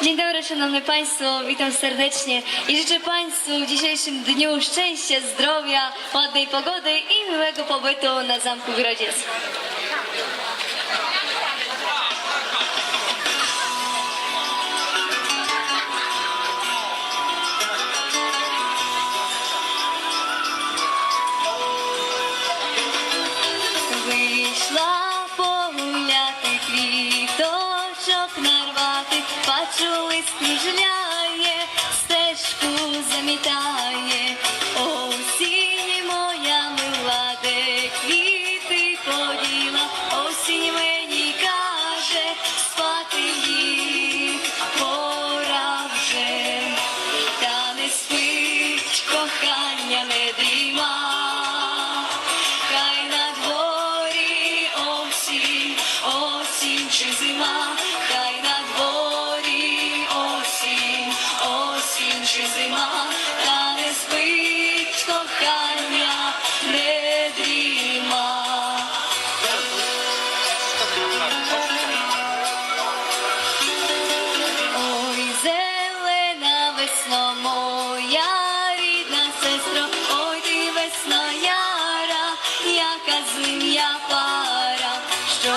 Dzień dobry, szanowni państwo, witam serdecznie i życzę państwu w dzisiejszym dniu szczęścia, zdrowia, ładnej pogody i miłego pobytu na Zamku Grodziec. Вийшла погуляти, квіточок нарвати, бачу, лист кружляє, стежку замітає. Осінь моя мила, де квіти поділа, осінь мені каже, спати їх пора вже. Та не спить, кохання не дріма. Осінь чи зима, хай на дворі осінь, осінь чи зима, та не спить кохання, не дріма. Ой, зелена весно моя рідна сестро, ой, ти весно яра, яка зим'я пара, що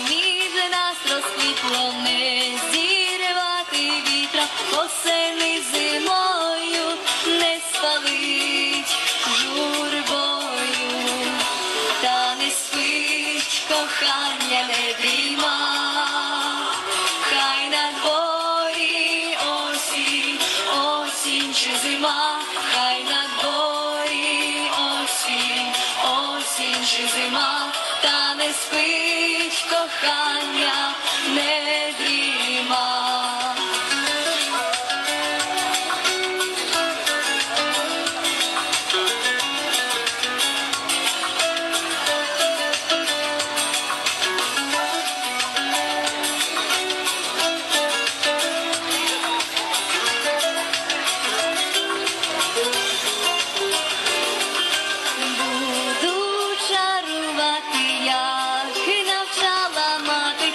між нас розквітло, не зірвати вітра, осени зимою не спалить журбою. Та не спить кохання, не дріма, хай на дворі осінь, осінь чи зима, хай на дворі осінь, осінь чи зима, та не спить кохання, не дріма. Буду чарувати, як навчала мати,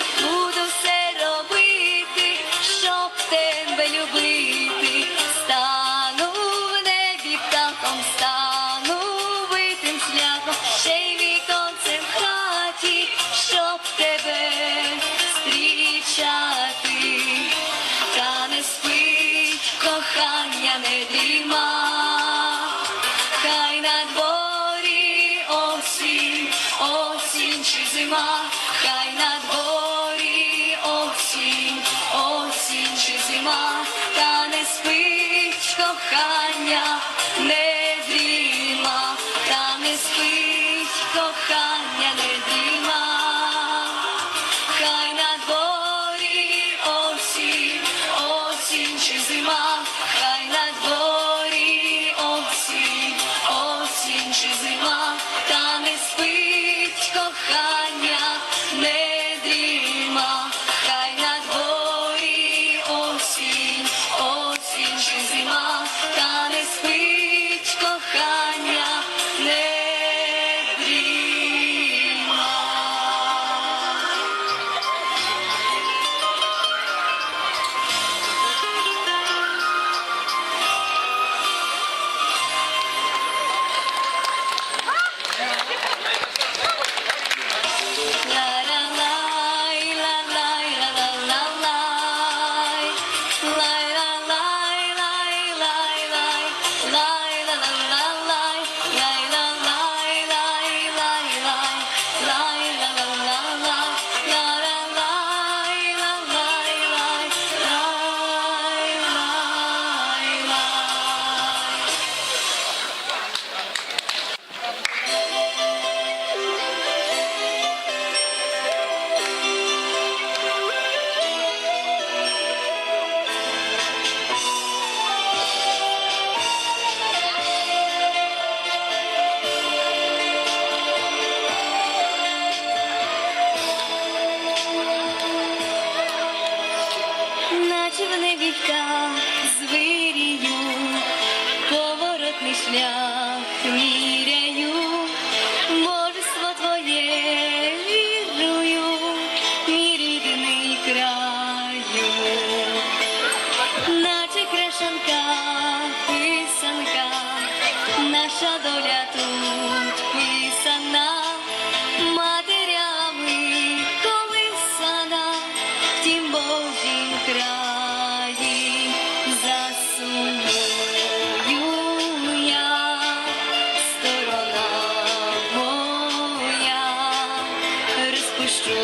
розпущу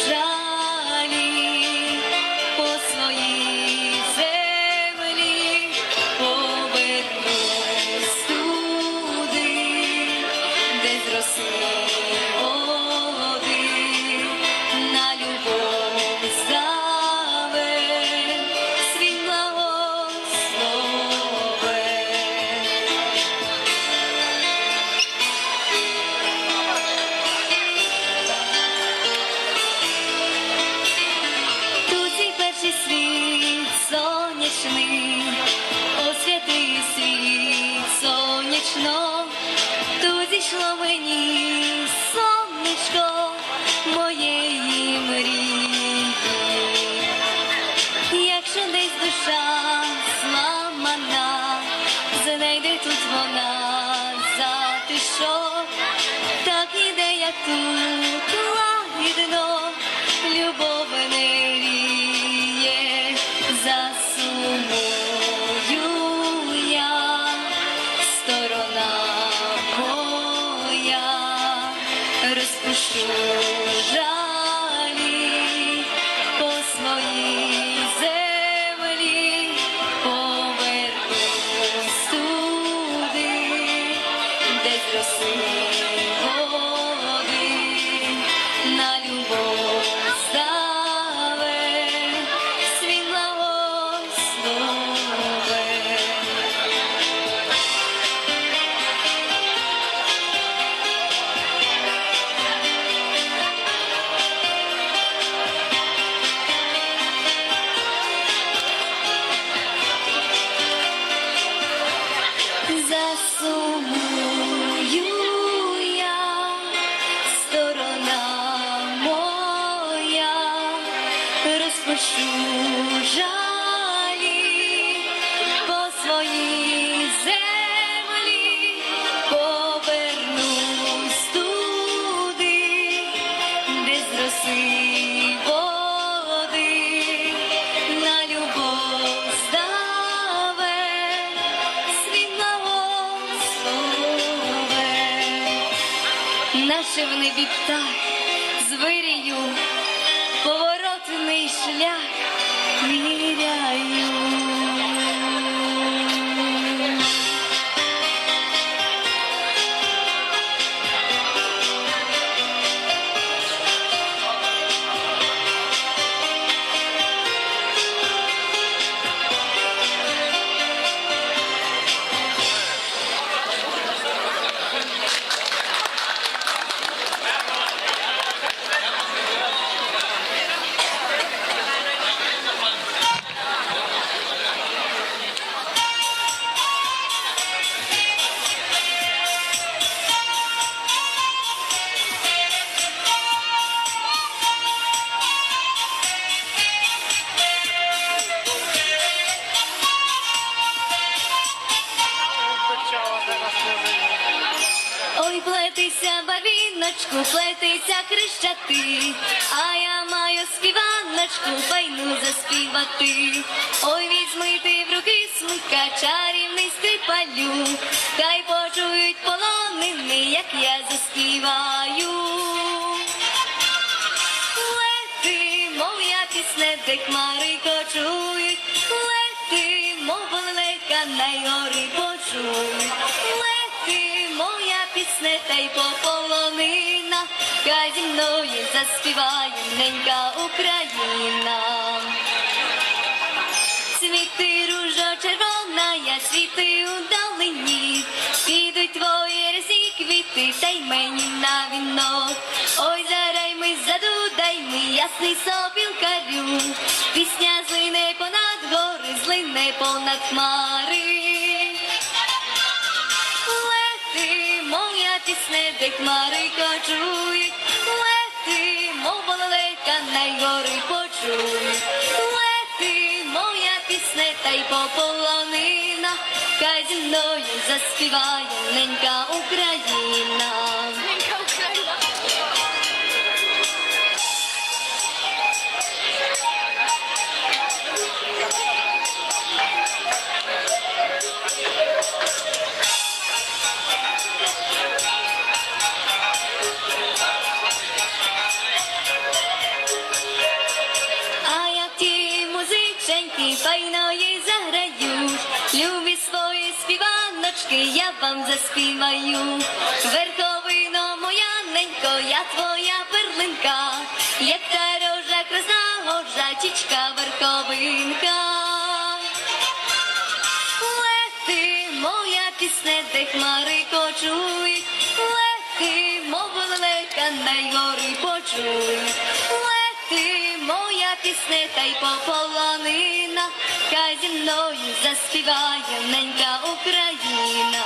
жалі по своїй землі, повернусь туди, де зросли води, на любов здаве свій благословен. Тут цей перший світ сонячний, освятий світ сонячно, тут зійшло мені сонечко моєї мрії. Якщо десь душа зламана, знайде тут вона затишок, так іде, як тут лагідно, любов не ріє, засумую я, сторона моя, розпущу жалі по своїй землі, повернусь туди, де зросли води, на любов ставе свій благословен. Засумую я, сторона моя, розпущу жалі по своїй землі, повернусь туди, де зросли води, на любов здаве свій благословен. Наче в небі птах звирію, поворотний шлях міряю. Ой, плетися, барвіночку, плетися, хрещати, а я маю співаночку, байну заспівати. Ой, візьми ти в руки смика, чарівний скрипалю, хай почують полонини, як я заспіваю. Лети, мов я пісне, де хмари кочують, лети, мов полелека, на гори почують. Лети, моя пісне, та й пополонина, хай зі мною заспіває ненька Україна. Цвіти ружо червона, я світи удалині, підуть твої рясні квіти, та й мені на вінок. Ой, зарай ми, задудай ми, ясний сопілкарю, пісня злине понад гори, злине понад хмари. Лети, моя пісне, де хмари кочують, лети, мов полелека, на гори почують. Лети, моя пісне, та й пополонина, хай зі мною заспіває ненька Україна. я вам заспіваю. Верховино моя ненько, я твоя перлинка, як та рожа красна гожачечка верховинка. Лети, моя пісня, де хмари кочують, лети, мов лелека, на гори почуй. Лети, моя пісня, та й пополонина, хай зі мною заспіває ненька Україна.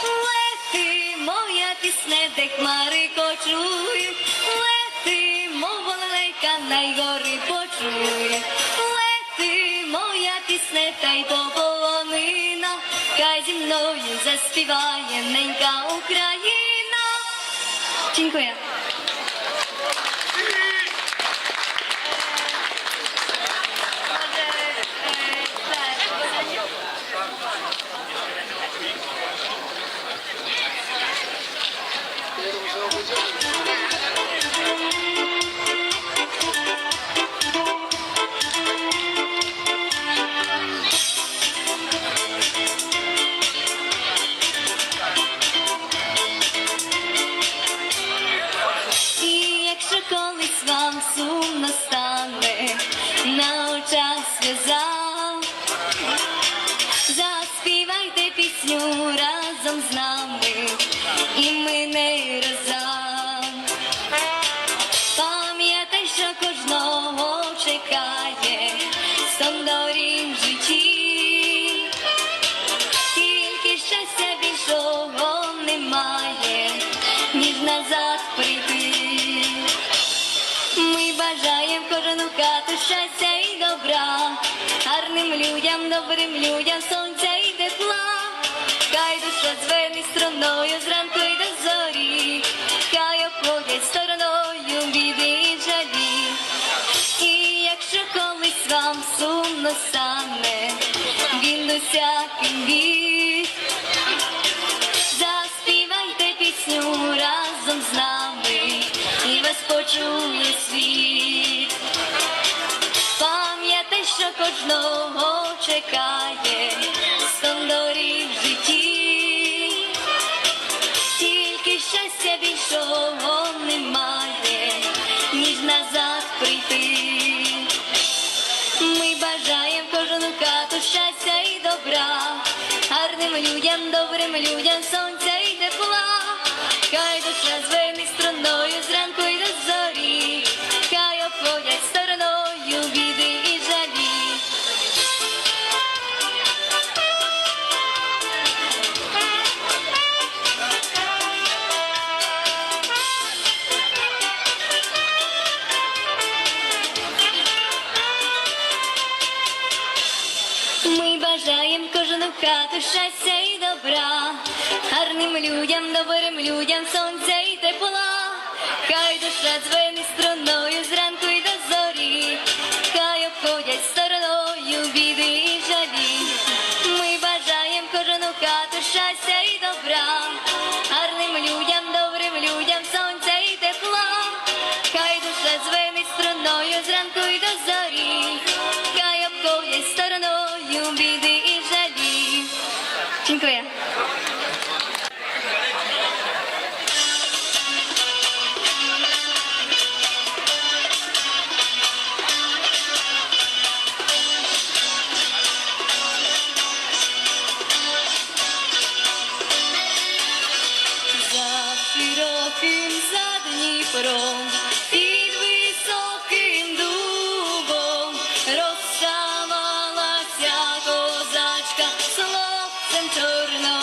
Лети, моя пісня, де хмари кочують, лети, мов лелека, на гори почуй. Лети, моя пісня, та й пополонина, хай зі мною заспіває ненька Україна. Дякую. Колись вам сумно стане, на очах сльоза, заспівайте пісню разом з нами, і ми не разом. Пам'ятай, що кожного чекає сон доріг в житті, тільки щастя більшого немає, ніж назад прийти. Ми бажаєм кожну хату щастя і добра, гарним людям, добрим людям, сонця і тепла. Хай душа дзвенить струною зранку й до зорі, хай обходять стороною біди і жалі. І якщо колись вам сумно стане, він усяким бід, заспівайте пісню разом з нами, і вас почує світ. Пам'ятай, що кожного чекає сон доріг в житті, тільки щастя більшого немає, ніж назад прийти. Ми бажаєм кожну хату щастя і добра, гарним людям, добрим людям, сонця і тепла. Хай душа звенить струною зранку й до зорі, хай обходять стороною біди і жалі. Ми бажаєм кожну хату щастя і добра, гарним людям, добрим людям, сонця і тепла. Хай душа дзвенить струною зранку й до зорі, хай обходять стороною біди і жалі. Ми бажаєм кожну хату щастя і добра, гарним людям, добрим людям, сонця і тепла. Хай душа дзвенить струною зранку й до зорі, хай обходять стороною біди і жалі. Дякую. Широким за Дніпром, під високим дубом, розставалася козачка з хлопцем чорним.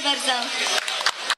вокзал.